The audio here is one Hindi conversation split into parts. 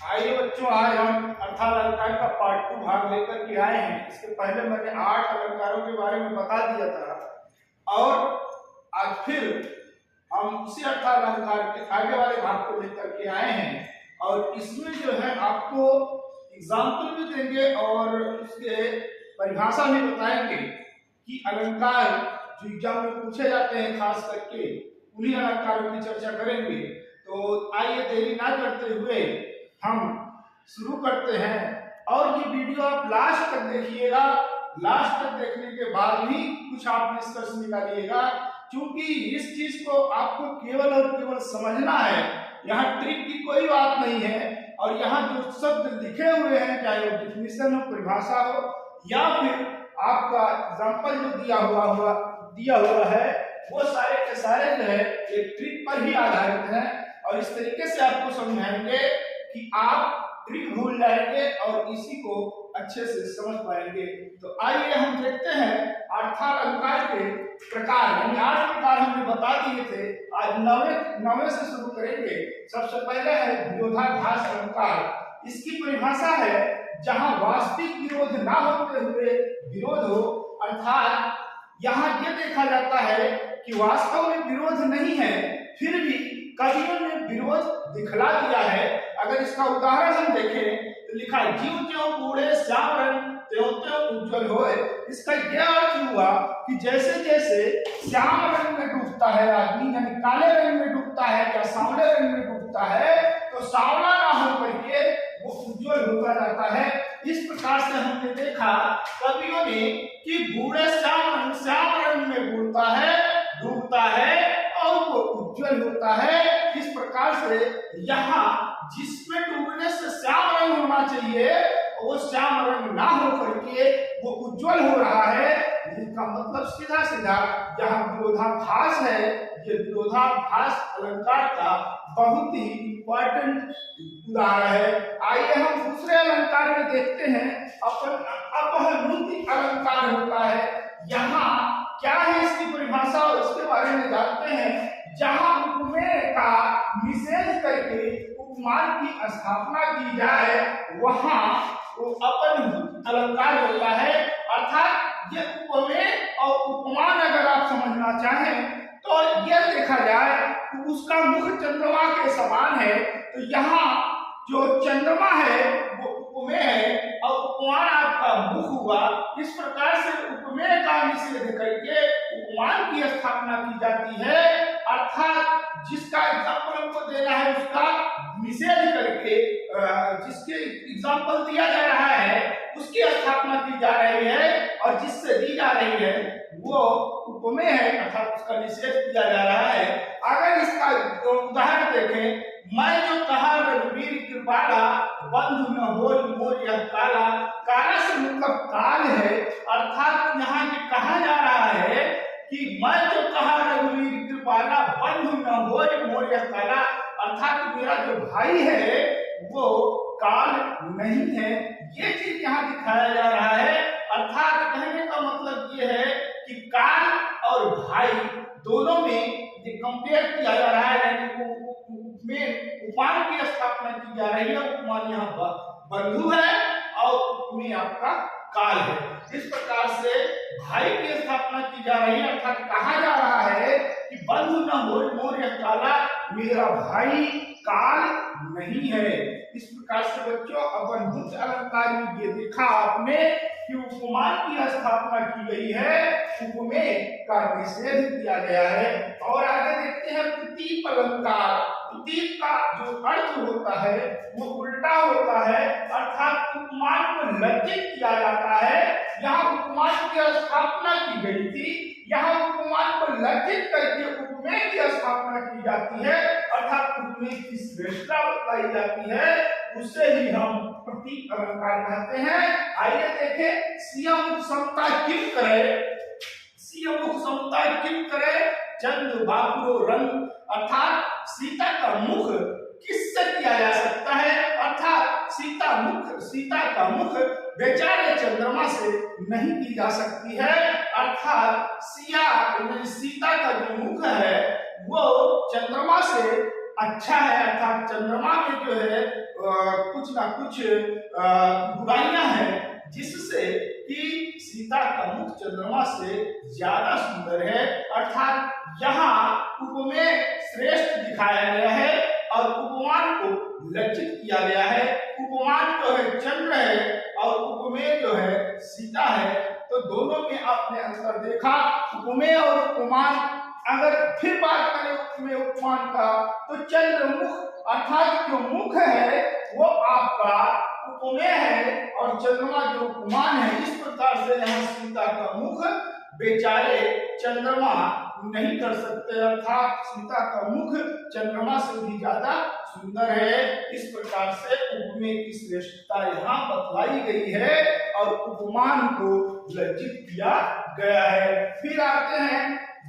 आइए बच्चों, आज हम अर्थालंकार का पार्ट 2 भाग लेकर के आए हैं। इसके पहले मैंने 8 अलंकारों के बारे में बता दिया था और आज फिर हम उसी अर्थालंकार के आगे वाले भाग को लेकर के आए हैं और इसमें जो है आपको एग्जाम्पल भी देंगे और उसके परिभाषा भी बताएंगे कि अलंकार जो एग्जाम में पूछे जाते हैं खास करके उन्हीं अलंकारों की चर्चा करेंगे। तो आइए देरी ना करते हुए हम शुरू करते हैं और ये वीडियो आप लास्ट तक देखिएगा। लास्ट तक देखने के बाद ही कुछ आप निष्कर्ष निकालिएगा, क्योंकि इस चीज को आपको केवल और केवल समझना है। यहाँ ट्रिक की कोई बात नहीं है और यहाँ जो शब्द लिखे हुए हैं, चाहे वो डिफिनेशन हो, परिभाषा हो या फिर आपका एग्जाम्पल जो दिया हुआ है, वो सारे के सारे जो है एक ट्रिक पर ही आधारित है और इस तरीके से आपको समझाएंगे कि आप ट्रिक भूल जाएंगे और इसी को अच्छे से समझ पाएंगे। तो आइए हम देखते हैं अर्थालंकार के प्रकार, यानी 8 प्रकार हमने बता दिए थे, आज नवे से शुरू करेंगे। सबसे पहले है विरोधाभास अलंकार। इसकी परिभाषा है जहां वास्तविक विरोध ना होते हुए विरोध हो, अर्थात यहाँ ये देखा जाता है कि वास्तव में विरोध नहीं है, फिर भी कवियों ने विरोध दिखला दिया है। अगर इसका उदाहरण हम देखें तो लिखा है, जीव ज्यों बूढ़े श्याम रंग त्यों त्यों उज्ज्वल होए। इसका यह अर्थ हुआ कि जैसे जैसे श्याम रंग में डूबता है आदमी, यानी काले रंग में डूबता है या सांवले रंग में डूबता है, तो सांवला ना हो करके वो उज्ज्वल होता जाता है। इस प्रकार से हमने देखा कवियों ने कि बूढ़े श्याम रंग में डूबता है और वो उज्ज्वल होता है। इस प्रकार से यहाँ जिसमें डूबने से श्याम रंग होना चाहिए वो श्याम रंग ना हो करके वो उज्ज्वल हो रहा है। इसका मतलब सीधा सीधा यहाँ विरोधाभास है। ये विरोधाभास अलंकार का बहुत ही इंपॉर्टेंट उदाहरण है। आइए हम दूसरे अलंकार में देखते हैं। अपहनुति अलंकार होता है। यहाँ क्या है इसकी परिभाषा और इसके बारे में जानते हैं। जहां उपमेय का निषेध करके उपमान की स्थापना की जाए वहां वो अपहनुति अलंकार होता है। अर्थात ये उपमेय और उपमान अगर आप समझना चाहें तो यह देखा जाए कि उसका मुख चंद्रमा के समान है, तो यहाँ जो चंद्रमा है वो उपमेय है और उपमान आपका मुख हुआ। इस प्रकार से उपमेय का निषेध करके उपमान की स्थापना की जाती है, अर्थात जिसका एग्जाम्पल हमको देना है उसका निषेध करके जिसके एग्जाम्पल दिया जा रहा है उसकी स्थापना की जा रही है और जिससे दी जा रही है वो उपमेय है, अर्थात उसका निषेध किया जा रहा है। अगर इसका उदाहरण देखें, मैं जो कहा रघुवीर कृपाला बंधु न हो मोर यह काला। काला से मतलब काल है, अर्थात यहाँ ये कहा जा रहा है कि मैं जो कहा रघुवीर कृपाला बंधु न हो मोर यह काला, अर्थात मेरा जो भाई है वो काल नहीं है। ये चीज यहाँ दिखाया जा रहा है। अर्थात कहने का मतलब ये है कि काल और भाई दोनों में ये कंपेयर किया जा रहा है, यानी में उपमान की स्थापना की जा रही है। उपमान यहाँ बंधु है और उपमेय आपका काल है। इस प्रकार से भाई की स्थापना की जा रही है, अर्थात कहा जा रहा है कि बंधु न हो मोर यह काला, मेरा भाई काल नहीं है। इस प्रकार से बच्चों अपहनुति अलंकार में ये देखा आपने कि उपमान की स्थापना की गई है, उपमेय का निषेध किया गया है। और आगे देखते हैं प्रतीप अलंकार। प्रतीप का जो अर्थ होता है वो उल्टा होता है, अर्थात उपमान को लज्जित किया जाता है। यहाँ उपमान की स्थापना की गई थी, यहाँ उपमान को लज्जित करके उपमेय की स्थापना की जाती है, अर्थात उपमेय की श्रेष्ठता बताई जाती है। उससे ही हम प्रतीक अलंकार कहते हैं। आइए देखें, सियमुख समता किम करे, सियमुख समता किम करे चंद्र बाबुरो रंग, अर्थात सीता का मुख किससे किया जा सकता है, अर्थात सीता का मुख बेचारे चंद्रमा से नहीं की जा सकती है। अर्थात सीता का जो मुख है वो चंद्रमा से अच्छा है, अर्थात चंद्रमा में जो है कुछ ना कुछ बुराइयां हैं जिससे कि सीता का मुख चंद्रमा से ज्यादा सुंदर है। अर्थात यहाँ उपमेय श्रेष्ठ दिखाया गया है और उपमान को लज्जित किया गया है। उपमान जो है चंद्र है और उपमेय जो है सीता है। तो दोनों में आपने अंतर देखा। उपमेय और उपमान, अगर फिर बात करें उपमेय उपमान का, तो चंद्रमुख अर्थात जो मुख है वो आपका उपमेय है और चंद्रमा जो उपमान है। इस प्रकार से यहाँ सीता का मुख बेचारे चंद्रमा नहीं कर सकते, अर्थात सीता का मुख चंद्रमा से भी ज्यादा सुंदर है। इस प्रकार से उपमेय की श्रेष्ठता यहाँ बतलाई गई है और उपमान को लज्जित किया गया है। फिर आते हैं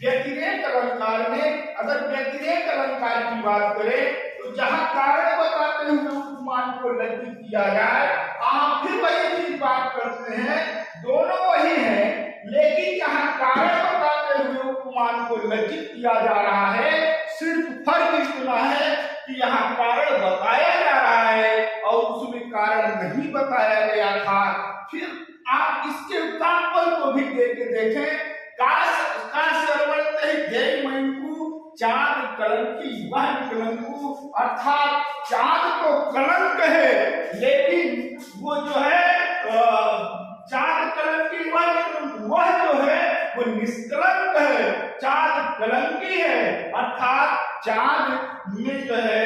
व्यतिरेक अलंकार में। अगर व्यतिरेक अलंकार की बात करें तो जहां कारण बताते हुए उपमान को लज्जित किया जाए, आप फिर वही चीज बात करते हैं, दोनों वही है, लेकिन जहां कारण बताते हुए उपमान को लज्जित किया जा रहा है, सिर्फ फर्क इतना है कि यहाँ कारण बताया जा रहा है और उसमें कारण नहीं बताया गया था। फिर आप इसके एग्जाम्पल को भी देखें। चांद कलंकी वह कलंकु, अर्थात चांद तो कलंक है, लेकिन वो जो है चांद कलंकी वह जो है वो निष्कलंक है। चांद कलंकी है अर्थात चांद में जो है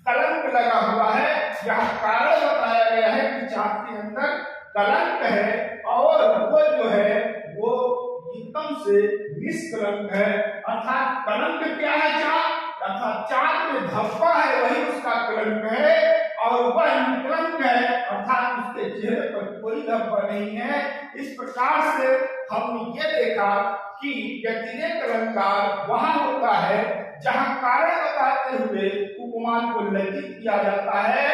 कलंक लगा हुआ है। यहाँ कारण बताया गया है कि चांद के अंदर कलंक है और वो जो है वो एकदम से निष्कलंक है। अर्थात कलंक क्या है? चांद, अर्थात चांद में धब्बा है वही उसका कलंक है और वह निष्कलंक है अर्थात उसके चेहरे पर कोई धब्बा नहीं है। इस प्रकार से हमने ये देखा कि व्यतिरेक अलंकार वहां होता है जहां कारण बताते हुए उपमान को लज्जित किया जाता है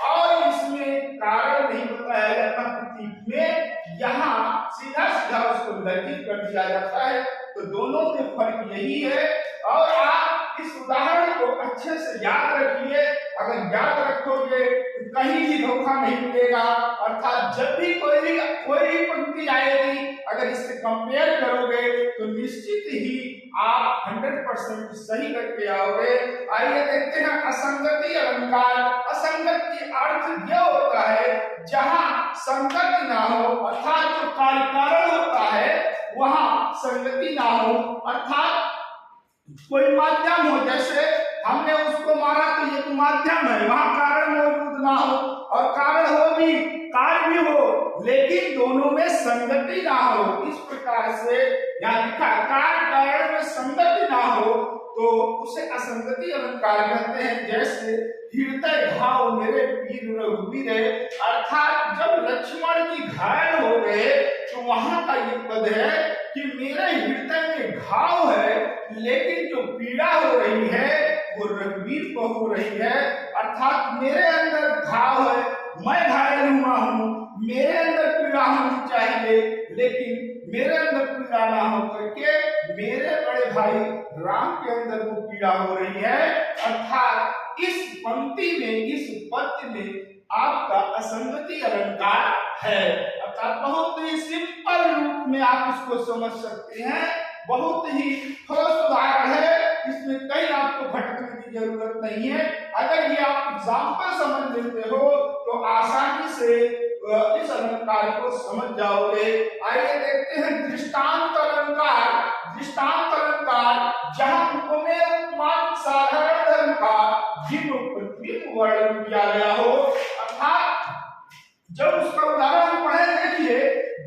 और इसमें कारण नहीं बताया जाता प्रतीक में, यहाँ सीधा सीधा उसको लज्जित कर दिया जाता है। तो दोनों में फर्क यही है और आप इस उदाहरण को अच्छे से याद रखिए। अगर याद रखोगे तो कहीं भी धोखा नहीं मिलेगा। अर्थात जब भी कोई पंक्ति आएगी, अगर इससे कंपेयर करोगे तो निश्चित ही आप 100% सही करके आओगे। आइए देखते हैं असंगति अलंकार। असंगत की अर्थ यह होता है जहां संगति ना हो, अर्थात जो कार्य कारण होता है वहां संगति ना हो, अर्थात कोई माध्यम हो, जैसे हमने उसको मारा तो ये तो माध्यम है, वहां कारण मौजूद ना हो और कारण हो भी, कार्य भी हो, लेकिन दोनों में संगति ना हो। इस प्रकार से यहाँ लिखा कार्य कारण में संगति ना हो तो उसे असंगति अलंकार कहते हैं। जैसे हृदय घाव मेरे वीर रघुवीर, अर्थात जब लक्ष्मण जी घायल हो गए तो वहां का ये पद है कि मेरे हृदय में घाव है लेकिन जो पीड़ा हो रही है वो रघुवीर को हो रही है। अर्थात मेरे अंदर घाव है, मैं घायल हुआ हूं, मेरे अंदर पीड़ा होनी चाहिए, लेकिन मेरे अंदर पीड़ा ना हो करके मेरे बड़े भाई राम के अंदर वो पीड़ा हो रही है। अर्थात इस पंक्ति में, इस पद्य में आपका असंगति अलंकार है। अर्थात बहुत ही सिंपल रूप में आप इसको समझ सकते हैं, बहुत ही ठोस उदाहरण है, इसमें कहीं आपको भटकने की जरूरत नहीं है। अगर ये आप एग्जाम्पल समझ लेते हो तो आसानी से इस अलंकार को समझ जाओगे। आइए देखते हैं दृष्टांत अलंकार। दृष्टांत अलंकार जहां उपमेय उपमान साधारण धर्म का विभिन्न वर्णन किया गया हो, अर्थात जब उसका उदाहरण पढ़े, देखिए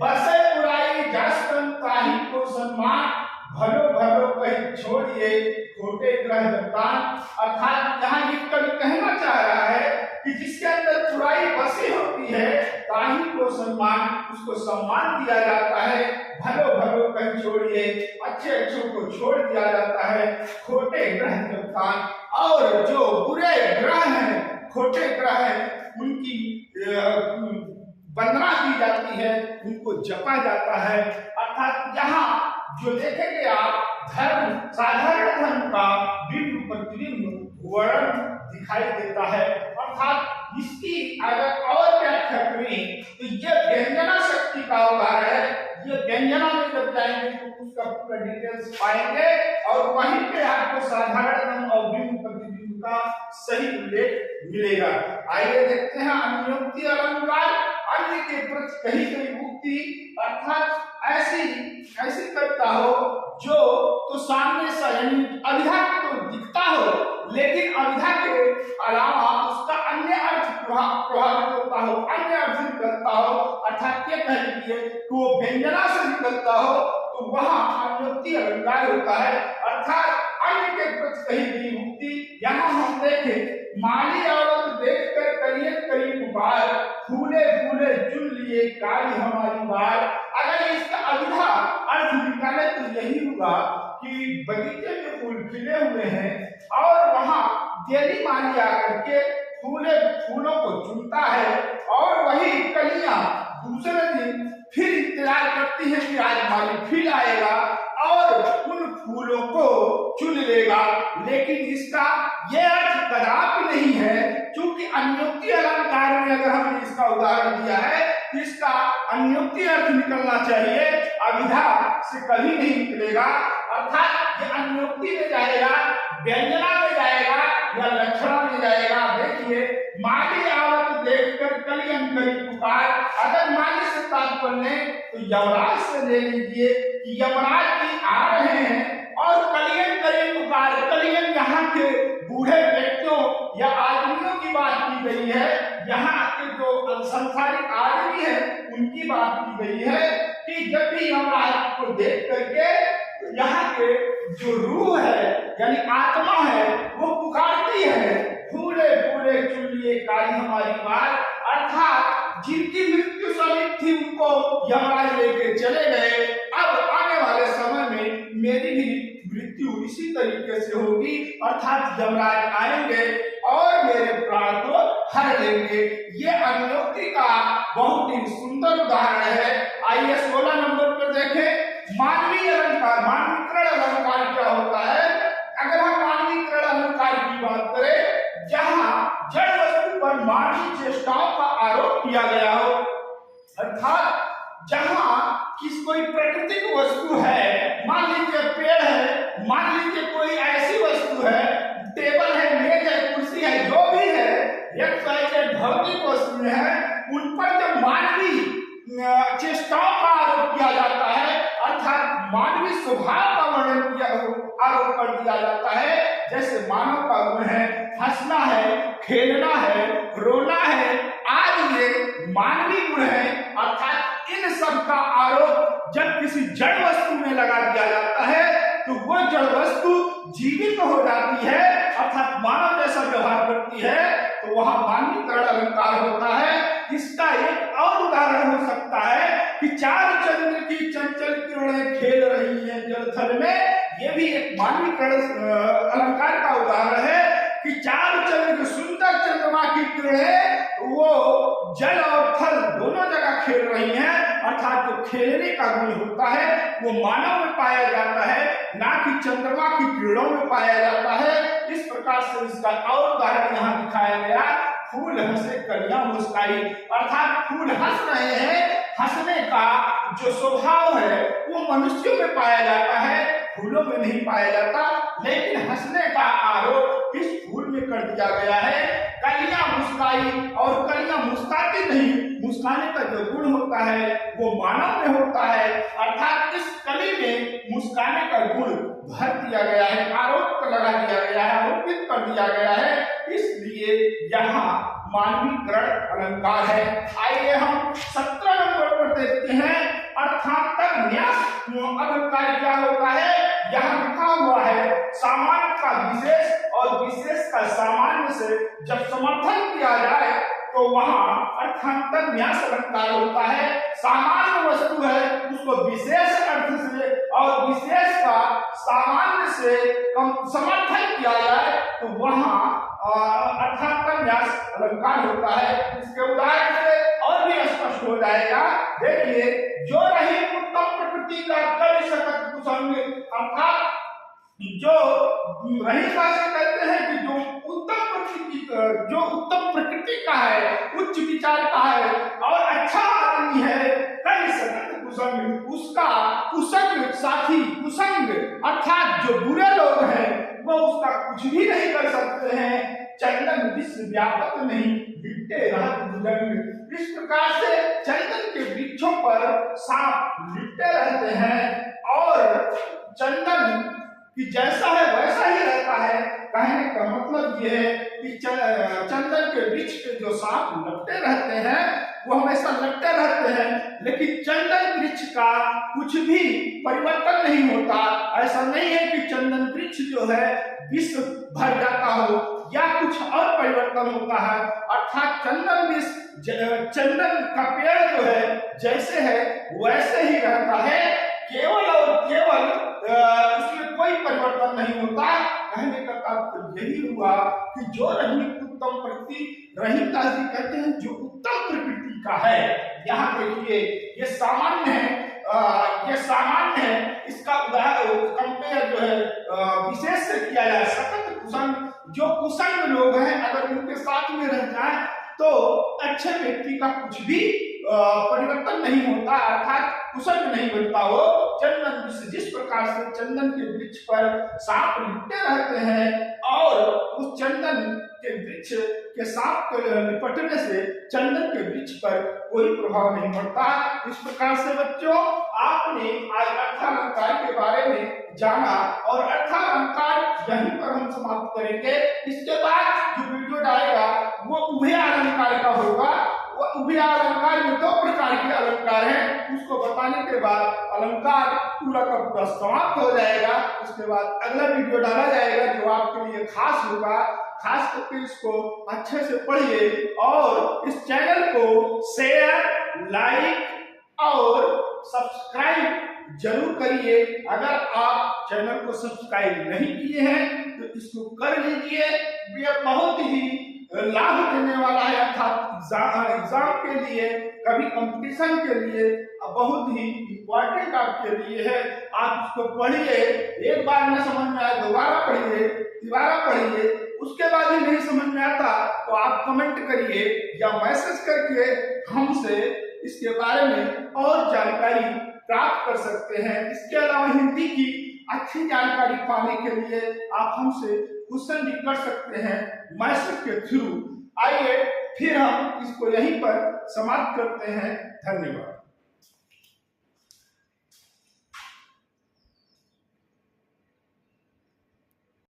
बसे बुराई जस ताही को सम्मान, भलो भलो कहीं छोड़िए खोटे ग्रह दत्तान। अर्थात यहाँ ये कवि कहना चाह रहा है कि जिसके अंदर बुराई बसी होती है ताही को सम्मान, उसको सम्मान दिया जाता है। भलो भलो कहीं छोड़िए, अच्छे अच्छों को छोड़ दिया जाता है। खोटे ग्रह दत्तान, और जो बुरे ग्रह हैं, खोटे ग्रह हैं, उनकी वंदना की जाती है, उनको जपा जाता है। अर्थात यहाँ जो देखेंगे आप धर्म, साधारण धर्म का बिंब प्रतिबिंब वर्णन दिखाई देता है। अर्थात इस अगर और व्याख्या करें तो ये व्यंजना शक्ति का उदाहरण है। ये व्यंजना में जब जाएंगे तो उसका पूरा डिटेल्स पाएंगे और वहीं पे आपको साधारण और बिंब प्रतिबिंब का सही उल्लेख मिलेगा। आइए देखते हैं अन्योक्ति अलंकार। अन्य के प्रति कही गई उक्ति अर्थात ऐसी करता हो जो तो सामने से यानी अभिधा तो दिखता हो लेकिन अभिधा के अलावा उसका अन्य अर्थ प्रभावित होता हो, अन्य अर्थ निकलता हो, अर्थात ये कह लीजिए कि वो व्यंजना से निकलता हो तो वहां अन्योक्ति अलंकार होता है। अर्थात अन्य के प्रति कही गई उक्ति यहाँ हम देखें, माली आवत देखकर करिए करीब बार, फूले फूले चुन लिए काली हमारी बार। अगर इसका अभिधा अर्थ निकाले तो यही होगा कि बगीचे में फूल खिले हुए हैं और वहां देवी माली आकर के फूलों को चुनता है और वही कलियां दूसरे दिन फिर इंतजार करती है कि आज माली फिर आएगा और उन फूलों को चुन लेगा। लेकिन इसका यह अर्थ कदापि नहीं है, क्योंकि अन्योक्ति अलंकार में अगर हमने इसका उदाहरण दिया है तो इसका अन्योक्ति अर्थ निकलना चाहिए, अभिधा से कभी नहीं निकलेगा। अर्थात ये अन्योक्ति में जाएगा, व्यंजना में जाएगा या लक्षणा में जाएगा। देखिए, माली आवत देखकर कलियन करी पुकार, अगर माली से तात्पर्य तो यमराज से ले लीजिए कि यमराज भी आ रहे हैं और कलियन करी पुकार। कलियन यहाँ के बूढ़े व्यक्तियों या आदमियों की बात की गई है, यहाँ के जो संसारिक आदमी है उनकी बात की गई है कि जब भी यमराज को देख करके यहाँ के जो रूह है यानी आत्मा है वो पुकारती है, फूले फूले चुन लिए काली हमारी बात। अर्थात जिनकी मृत्यु समीप थी उनको यमराज लेके चले गए, अब आने वाले समय में मेरी भी मृत्यु इसी तरीके से होगी, अर्थात यमराज आएंगे और मेरे प्राण को हर लेंगे। ये अन्योक्ति का बहुत ही सुंदर उदाहरण है। आइए 16 नंबर पर देखें, मानवीय अलंकार। मानवीकरण अलंकार क्या होता है? अगर हम मानवीकरण अलंकार की बात करें, जहां जड़ वस्तु पर मानवीय चेष्टाओं का आरोप किया गया हो, अर्थात जहां कोई प्राकृतिक वस्तु है, मान लीजिए पेड़ है, मान लीजिए कोई ऐसी वस्तु है, टेबल है, मेज है, कुर्सी है, जो भी है, एक भौतिक वस्तु है, उन पर जब मानवीय चेष्टाओं का आरोप किया जाता है, अर्थात मानवीय स्वभाव का वर्णन किया आरोप कर दिया जाता है, जैसे मानव का गुण है हंसना है, खेलना है, रोना है, आदि ये मानवीय गुण है। अर्थात इन सब का आरोप जब किसी जड़ वस्तु में लगा दिया जाता है तो वो जड़ वस्तु जीवित हो जाती है, अर्थात मानव जैसा व्यवहार करती है, तो वहां मानवीकरण अलंकार होता है। इसका एक और उदाहरण हो सकता है कि चार चंद्र की चंचल किरणें खेल रही हैं जलथल में, ये भी एक मानवीकरण अलंकार का उदाहरण है कि चार चंद्र सुंदर चंद्रमा की किरणें वो जल और थल दोनों जगह खेल रही हैं, अर्थात जो खेलने का गुण होता है वो मानव में पाया जाता है, ना कि चंद्रमा की किरणों में पाया जाता है। इस प्रकार से इसका और उदाहरण यहाँ दिखाया गया, फूल हंसे कलियां मुस्काई, अर्थात फूल हंस रहे हैं, हंसने का जो स्वभाव है वो मनुष्यों में पाया जाता है, फूलों में नहीं पाया जाता, लेकिन हंसने का आरोप इस फूल में कर दिया गया है। कलियां मुस्काई, और कलियां मुस्काती नहीं, मुस्काने का जो गुण होता है वो मानव में होता है, अर्थात इस कली में मुस्काने का गुण भर दिया गया है, आरोप लगा दिया गया है, आरोपित कर दिया गया है, इसलिए यहाँ मानवीकरण अलंकार है। आइए हम 17 नंबर पर देखते हैं, अर्थात न्यास अलंकार क्या होता है? यहाँ लिखा हुआ है, सामान्य का विशेष और विशेष का सामान्य से जब समर्थन किया जाए तो वहां अर्थांतर न्यास अलंकार होता है। सामान्य वस्तु है उसको विशेष अर्थ से और विशेष का सामान्य से समर्थन किया जाए तो वहां अर्थांतर न्यास अलंकार होता है। इसके उदाहरण से और भी स्पष्ट हो जाएगा। देखिए, जो रही उत्तम प्रकृति का कवि सकत कुसंग, अर्थात जो रही भाषा कहते हैं कि जो उत्तम प्रकृति का है, उच्च विचार का है और अच्छा आदमी है, कई संगत कुसंग, उसका कुसंग साथी, कुसंग अर्थात जो बुरे लोग हैं वो उसका कुछ भी नहीं कर सकते हैं। चंदन विश्व व्यापक नहीं, लिपटे रहत भुजंग। इस प्रकार से चंदन के वृक्षों पर सांप लिपटे रहते हैं और चंदन कि जैसा है वैसा ही रहता है। कहने का मतलब ये है कि चंदन के वृक्ष पे जो सांप लपटे रहते हैं वो हमेशा लपटे रहते हैं, लेकिन चंदन वृक्ष का कुछ भी परिवर्तन नहीं होता। ऐसा नहीं है कि चंदन वृक्ष जो है विश्व भर जाता हो या कुछ और परिवर्तन होता है। अर्थात चंदन वृक्ष, चंदन का पेड़ जो है जैसे है वैसे ही रहता है, केवल और केवल उसमें कोई परिवर्तन नहीं होता। कहने का तात्पर्य यही हुआ कि जो रहित उत्तम प्रकृति, रहिता जी कहते हैं जो उत्तम प्रकृति का है। यहाँ देखिए ये सामान्य है, ये सामान्य है, इसका उदाहरण कंपेयर जो है विशेष से किया जाए। सकत कुसंग, जो कुसंग लोग हैं अगर उनके साथ में रह जाए तो अच्छे व्यक्ति का कुछ भी परिवर्तन नहीं होता, अर्थात कुसंग नहीं बनता हो। चंदन वृक्ष, जिस प्रकार से चंदन के वृक्ष पर सांप लिपटे रहते हैं और उस चंदन के वृक्ष के सांप को लिपटने से चंदन के वृक्ष पर कोई प्रभाव नहीं पड़ता। इस प्रकार से बच्चों आपने आज अर्थालंकार के बारे में जाना और अर्थालंकार यहीं पर हम समाप्त करेंगे। इसके बाद जो वीडियो डालेगा वो उभय अलंकार का होगा। वो उभय अलंकार में दो प्रकार के अलंकार हैं, उसको बताने के बाद अलंकार पूरा का पूरा समाप्त हो जाएगा। उसके बाद अगला वीडियो डाला जाएगा जो आपके लिए खास होगा। खास करके इसको अच्छे से पढ़िए और इस चैनल को शेयर, लाइक और सब्सक्राइब जरूर करिए। अगर आप चैनल को सब्सक्राइब नहीं किए हैं तो इसको कर लीजिए, ये बहुत ही लाभ देने वाला है। अर्थात एग्जाम के लिए, कभी कंपटीशन के लिए बहुत ही इम्पोर्टेंट आपके लिए है। आप इसको पढ़िए, एक बार न समझ में आए दोबारा पढ़िए, दोबारा पढ़िए, उसके बाद ही नहीं समझ में आता तो आप कमेंट करिए या मैसेज करके हमसे इसके बारे में और जानकारी प्राप्त कर सकते हैं। इसके अलावा हिंदी की अच्छी जानकारी पाने के लिए आप हमसे क्वेश्चन भी कर सकते हैं मैसेज के थ्रू। आइए फिर हम इसको यहीं पर समाप्त करते हैं। धन्यवाद।